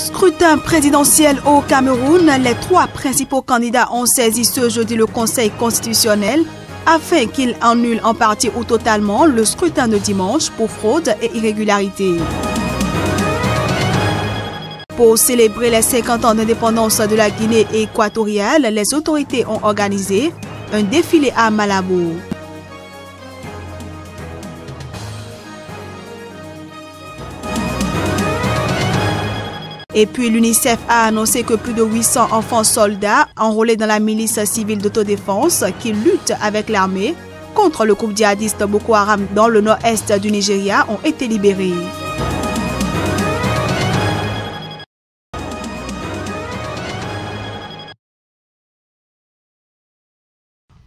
Scrutin présidentiel au Cameroun, les trois principaux candidats ont saisi ce jeudi le Conseil constitutionnel afin qu'il annule en partie ou totalement le scrutin de dimanche pour fraude et irrégularité. Pour célébrer les 50 ans d'indépendance de la Guinée équatoriale, les autorités ont organisé un défilé à Malabo. Et puis l'UNICEF a annoncé que plus de 800 enfants soldats enrôlés dans la milice civile d'autodéfense qui luttent avec l'armée contre le groupe djihadiste Boko Haram dans le nord-est du Nigeria ont été libérés.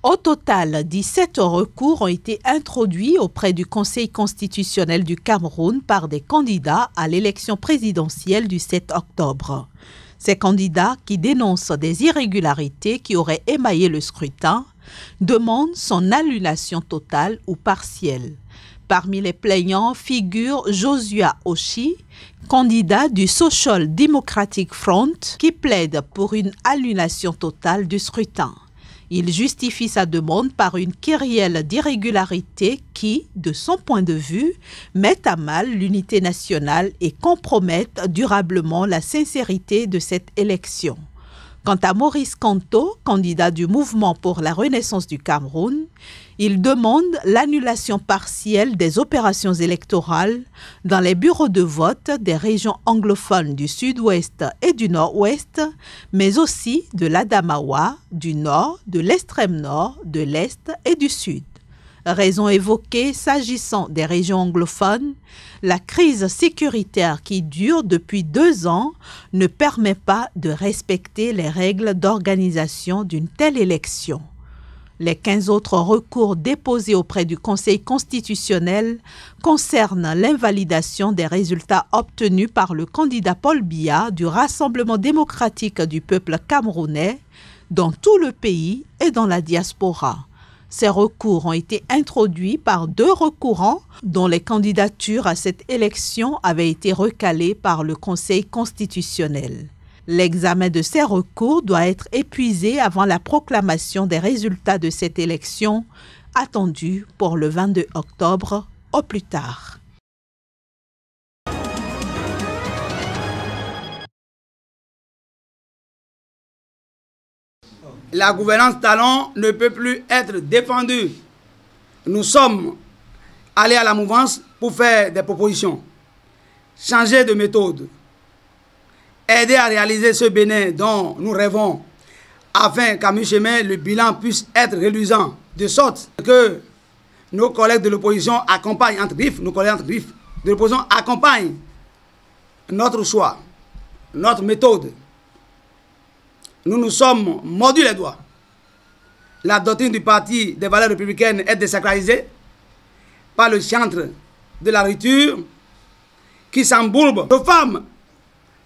Au total, 17 recours ont été introduits auprès du Conseil constitutionnel du Cameroun par des candidats à l'élection présidentielle du 7 octobre. Ces candidats, qui dénoncent des irrégularités qui auraient émaillé le scrutin, demandent son annulation totale ou partielle. Parmi les plaignants figure Joshua Oshi, candidat du Social Democratic Front, qui plaide pour une annulation totale du scrutin. Il justifie sa demande par une kyrielle d'irrégularités qui, de son point de vue, mettent à mal l'unité nationale et compromettent durablement la sincérité de cette élection. Quant à Maurice Kanto, candidat du Mouvement pour la Renaissance du Cameroun, il demande l'annulation partielle des opérations électorales dans les bureaux de vote des régions anglophones du sud-ouest et du nord-ouest, mais aussi de l'Adamawa, du nord, de l'extrême nord, de l'est et du sud. Raison évoquée s'agissant des régions anglophones, la crise sécuritaire qui dure depuis 2 ans ne permet pas de respecter les règles d'organisation d'une telle élection. Les 15 autres recours déposés auprès du Conseil constitutionnel concernent l'invalidation des résultats obtenus par le candidat Paul Biya du Rassemblement démocratique du peuple camerounais dans tout le pays et dans la diaspora. Ces recours ont été introduits par 2 recourants dont les candidatures à cette élection avaient été recalées par le Conseil constitutionnel. L'examen de ces recours doit être épuisé avant la proclamation des résultats de cette élection, attendue pour le 22 octobre au plus tard. La gouvernance talon ne peut plus être défendue. Nous sommes allés à la mouvance pour faire des propositions, changer de méthode, aider à réaliser ce Bénin dont nous rêvons, afin qu'à mi-chemin, le bilan puisse être reluisant, de sorte que nos collègues de l'opposition accompagnent de l'opposition accompagnent notre choix, notre méthode. Nous nous sommes mordus les doigts. La doctrine du Parti des valeurs républicaines est désacralisée par le chantre de la rupture qui s'embourbe. Nos femmes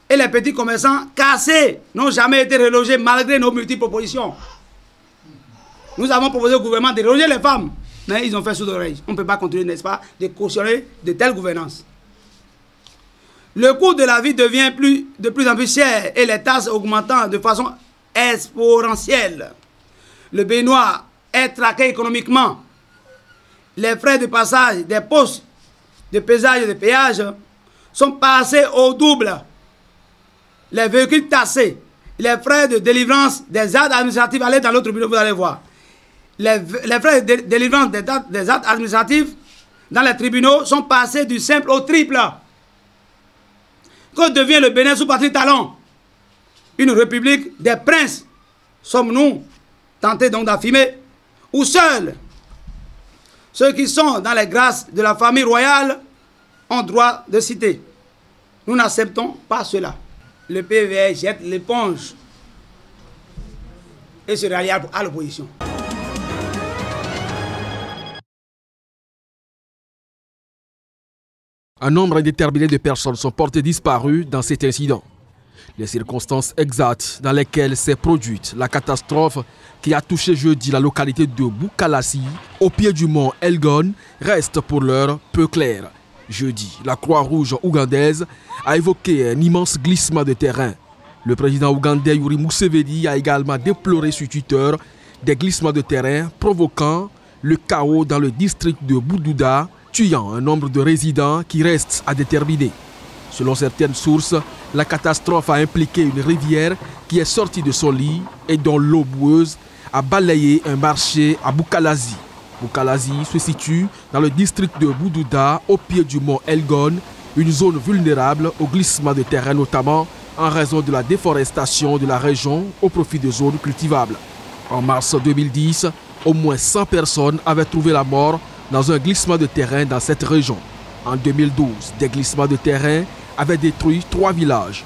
et les petits commerçants cassés n'ont jamais été relogés malgré nos multiples propositions. Nous avons proposé au gouvernement de reloger les femmes, mais ils ont fait sous l'oreille. On ne peut pas continuer, n'est-ce pas, de cautionner de telles gouvernances. Le coût de la vie devient de plus en plus cher et les taxes augmentant de façon exponentielle. Le Béninois est traqué économiquement. Les frais de passage des postes de pesage et de péage sont passés au double. Les véhicules taxés, les frais de délivrance des actes administratifs, allez dans l'autre bureau, vous allez voir. Les frais de délivrance des actes administratifs dans les tribunaux sont passés du simple au triple. Que devient le Bénin sous Patrice Talon? Une république des princes. Sommes-nous tentés donc d'affirmer? Ou seuls ceux qui sont dans les grâces de la famille royale ont droit de citer? Nous n'acceptons pas cela. Le PVR jette l'éponge et se rallie à l'opposition. Un nombre indéterminé de personnes sont portées disparues dans cet incident. Les circonstances exactes dans lesquelles s'est produite la catastrophe qui a touché jeudi la localité de Boukalassi, au pied du mont Elgon, restent pour l'heure peu claires. Jeudi, la Croix-Rouge ougandaise a évoqué un immense glissement de terrain. Le président ougandais Yoweri Museveni a également déploré sur Twitter des glissements de terrain provoquant le chaos dans le district de Bududa, tuant un nombre de résidents qui reste à déterminer. Selon certaines sources, la catastrophe a impliqué une rivière qui est sortie de son lit et dont l'eau boueuse a balayé un marché à Bukalazi. Bukalazi se situe dans le district de Bududa, au pied du mont Elgon, une zone vulnérable au glissement de terrain, notamment en raison de la déforestation de la région au profit de zones cultivables. En mars 2010, au moins 100 personnes avaient trouvé la mort dans un glissement de terrain dans cette région. En 2012, des glissements de terrain avaient détruit 3 villages.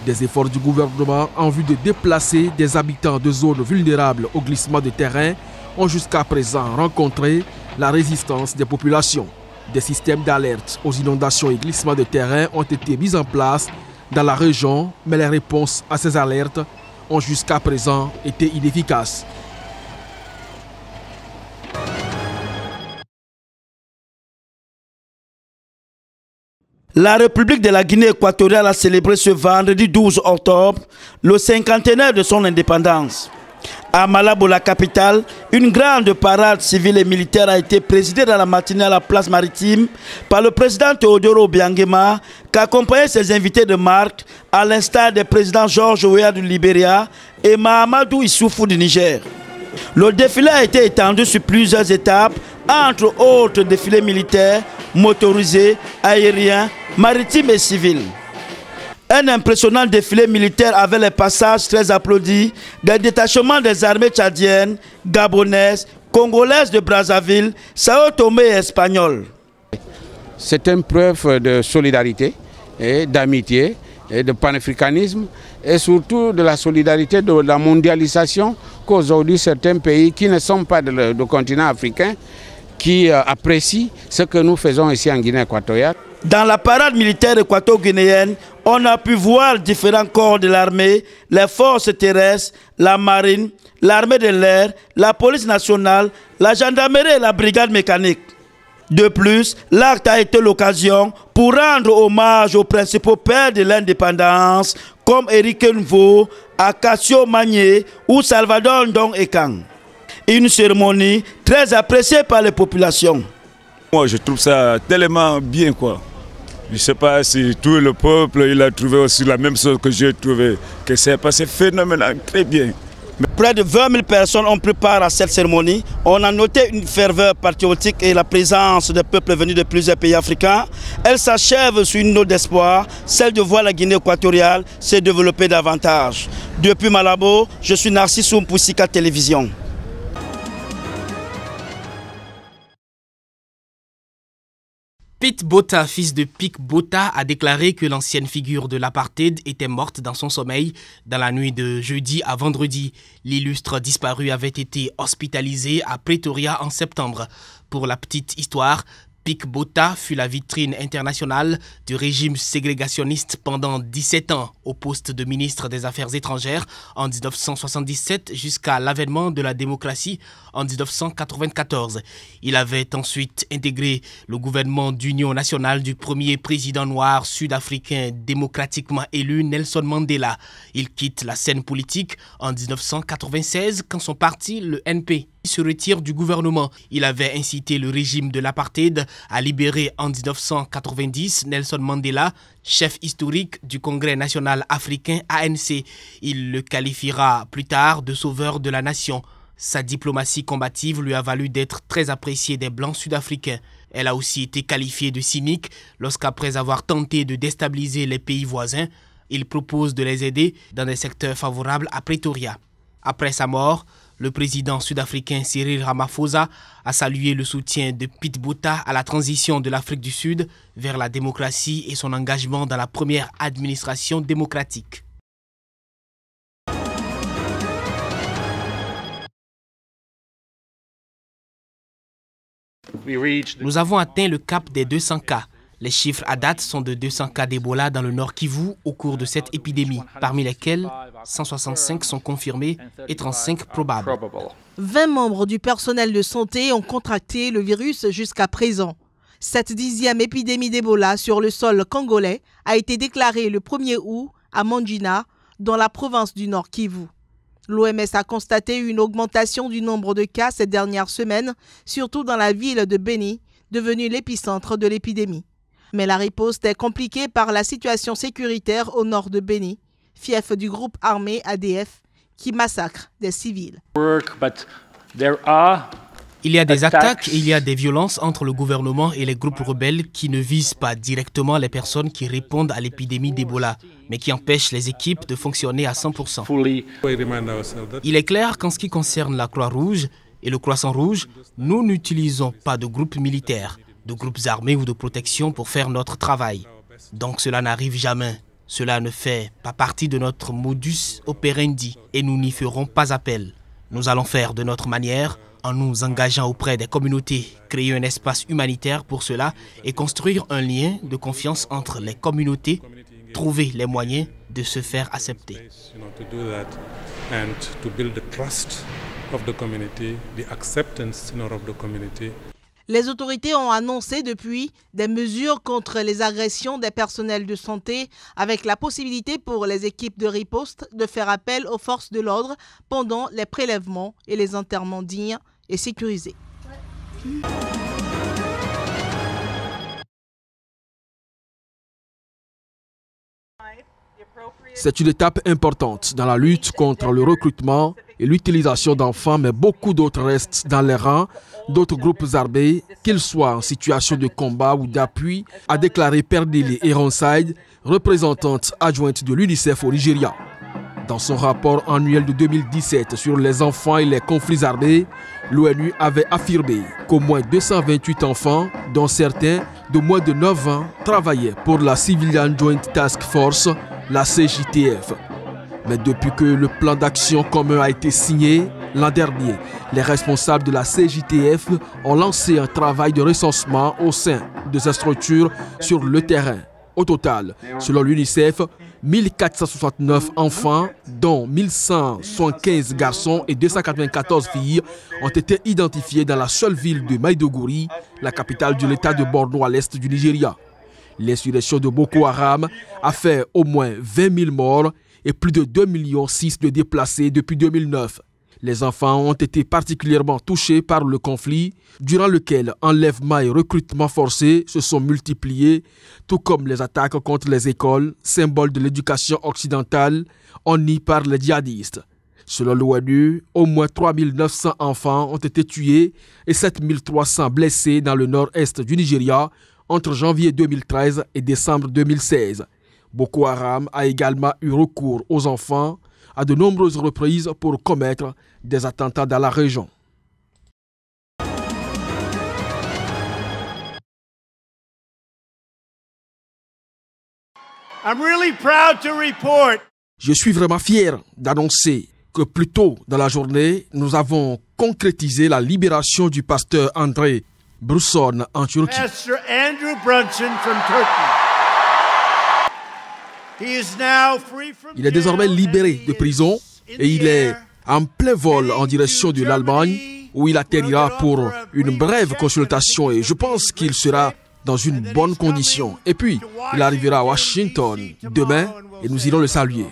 Des efforts du gouvernement en vue de déplacer des habitants de zones vulnérables au glissement de terrain ont jusqu'à présent rencontré la résistance des populations. Des systèmes d'alerte aux inondations et glissements de terrain ont été mis en place dans la région, mais les réponses à ces alertes ont jusqu'à présent été inefficaces. La République de la Guinée équatoriale a célébré ce vendredi 12 octobre le 50e de son indépendance. À Malabo, la capitale, une grande parade civile et militaire a été présidée dans la matinée à la place maritime par le président Teodoro Obiangema, qui accompagnait ses invités de marque, à l'instar des présidents George Weah du Libéria et Mahamadou Issoufou du Niger. Le défilé a été étendu sur plusieurs étapes, entre autres défilés militaires, motorisés, aériens, maritimes et civils. Un impressionnant défilé militaire avec les passages très applaudis des détachements des armées tchadiennes, gabonaises, congolaises de Brazzaville, Sao Tomé et espagnoles. C'est une preuve de solidarité, et d'amitié, et de panafricanisme, et surtout de la solidarité de la mondialisation qu'aujourd'hui certains pays qui ne sont pas du continent africain, qui apprécient ce que nous faisons ici en Guinée équatoriale. Dans la parade militaire équato-guinéenne, on a pu voir différents corps de l'armée, les forces terrestres, la marine, l'armée de l'air, la police nationale, la gendarmerie et la brigade mécanique. De plus, l'acte a été l'occasion pour rendre hommage aux principaux pères de l'indépendance comme Éric Nvo, Acacio Magné ou Salvador Ndong Ekang. Une cérémonie très appréciée par les populations. Moi, je trouve ça tellement bien, quoi. Je ne sais pas si tout le peuple il a trouvé aussi la même chose que j'ai trouvé, que c'est passé phénoménal, très bien. Près de 20 000 personnes ont pris part à cette cérémonie. On a noté une ferveur patriotique et la présence des peuples venus de plusieurs pays africains. Elle s'achève sur une note d'espoir, celle de voir la Guinée équatoriale se développer davantage. Depuis Malabo, je suis Narcisse pour Sika Télévision. Pete Botha, fils de Pik Botha, a déclaré que l'ancienne figure de l'apartheid était morte dans son sommeil dans la nuit de jeudi à vendredi. L'illustre disparu avait été hospitalisé à Pretoria en septembre. Pour la petite histoire, Pik Botha fut la vitrine internationale du régime ségrégationniste pendant 17 ans au poste de ministre des Affaires étrangères en 1977 jusqu'à l'avènement de la démocratie en 1994. Il avait ensuite intégré le gouvernement d'union nationale du premier président noir sud-africain démocratiquement élu Nelson Mandela. Il quitte la scène politique en 1996 quand son parti, le NP, se retire du gouvernement. Il avait incité le régime de l'apartheid à libérer en 1990 Nelson Mandela, chef historique du Congrès national africain ANC. Il le qualifiera plus tard de sauveur de la nation. Sa diplomatie combative lui a valu d'être très apprécié des Blancs sud-africains. Elle a aussi été qualifiée de cynique lorsqu'après avoir tenté de déstabiliser les pays voisins, il propose de les aider dans des secteurs favorables à Pretoria. Après sa mort, le président sud-africain Cyril Ramaphosa a salué le soutien de Pete Botha à la transition de l'Afrique du Sud vers la démocratie et son engagement dans la première administration démocratique. Nous avons atteint le cap des 200 cas. Les chiffres à date sont de 200 cas d'Ebola dans le Nord Kivu au cours de cette épidémie, parmi lesquels 165 sont confirmés et 35 probables. 20 membres du personnel de santé ont contracté le virus jusqu'à présent. Cette 10e épidémie d'Ebola sur le sol congolais a été déclarée le 1er août à Mangina, dans la province du Nord Kivu. L'OMS a constaté une augmentation du nombre de cas ces dernières semaines, surtout dans la ville de Beni, devenue l'épicentre de l'épidémie. Mais la riposte est compliquée par la situation sécuritaire au nord de Beni, fief du groupe armé ADF, qui massacre des civils. Il y a des attaques et il y a des violences entre le gouvernement et les groupes rebelles qui ne visent pas directement les personnes qui répondent à l'épidémie d'Ebola, mais qui empêchent les équipes de fonctionner à 100%. Il est clair qu'en ce qui concerne la Croix-Rouge et le Croissant-Rouge, nous n'utilisons pas de groupes militaires, de groupes armés ou de protection pour faire notre travail. Donc cela n'arrive jamais. Cela ne fait pas partie de notre modus operandi et nous n'y ferons pas appel. Nous allons faire de notre manière, en nous engageant auprès des communautés, créer un espace humanitaire pour cela et construire un lien de confiance entre les communautés, trouver les moyens de se faire accepter. Les autorités ont annoncé depuis des mesures contre les agressions des personnels de santé, avec la possibilité pour les équipes de riposte de faire appel aux forces de l'ordre pendant les prélèvements et les enterrements dignes et sécurisés. C'est une étape importante dans la lutte contre le recrutement et l'utilisation d'enfants, mais beaucoup d'autres restent dans les rangs d'autres groupes armés, qu'ils soient en situation de combat ou d'appui, a déclaré Perdili Ironside, représentante adjointe de l'UNICEF au Nigeria. Dans son rapport annuel de 2017 sur les enfants et les conflits armés, l'ONU avait affirmé qu'au moins 228 enfants, dont certains de moins de 9 ans, travaillaient pour la Civilian Joint Task Force, la CJTF. Mais depuis que le plan d'action commun a été signé l'an dernier, les responsables de la CJTF ont lancé un travail de recensement au sein de ces structures sur le terrain. Au total, selon l'UNICEF, 1469 enfants, dont 1175 garçons et 294 filles, ont été identifiés dans la seule ville de Maiduguri, la capitale de l'état de Borno à l'est du Nigeria. L'insurrection de Boko Haram a fait au moins 20 000 morts et plus de 2,6 millions de déplacés depuis 2009. Les enfants ont été particulièrement touchés par le conflit, durant lequel enlèvements et recrutements forcés se sont multipliés, tout comme les attaques contre les écoles, symbole de l'éducation occidentale, honnies par les djihadistes. Selon l'ONU, au moins 3 900 enfants ont été tués et 7 300 blessés dans le nord-est du Nigeria entre janvier 2013 et décembre 2016. Boko Haram a également eu recours aux enfants à de nombreuses reprises pour commettre des attentats dans la région. Je suis vraiment fier d'annoncer que plus tôt dans la journée, nous avons concrétisé la libération du pasteur André Brunson en Turquie. Il est désormais libéré de prison et il est en plein vol en direction de l'Allemagne où il atterrira pour une brève consultation et je pense qu'il sera dans une bonne condition. Et puis, il arrivera à Washington demain et nous irons le saluer.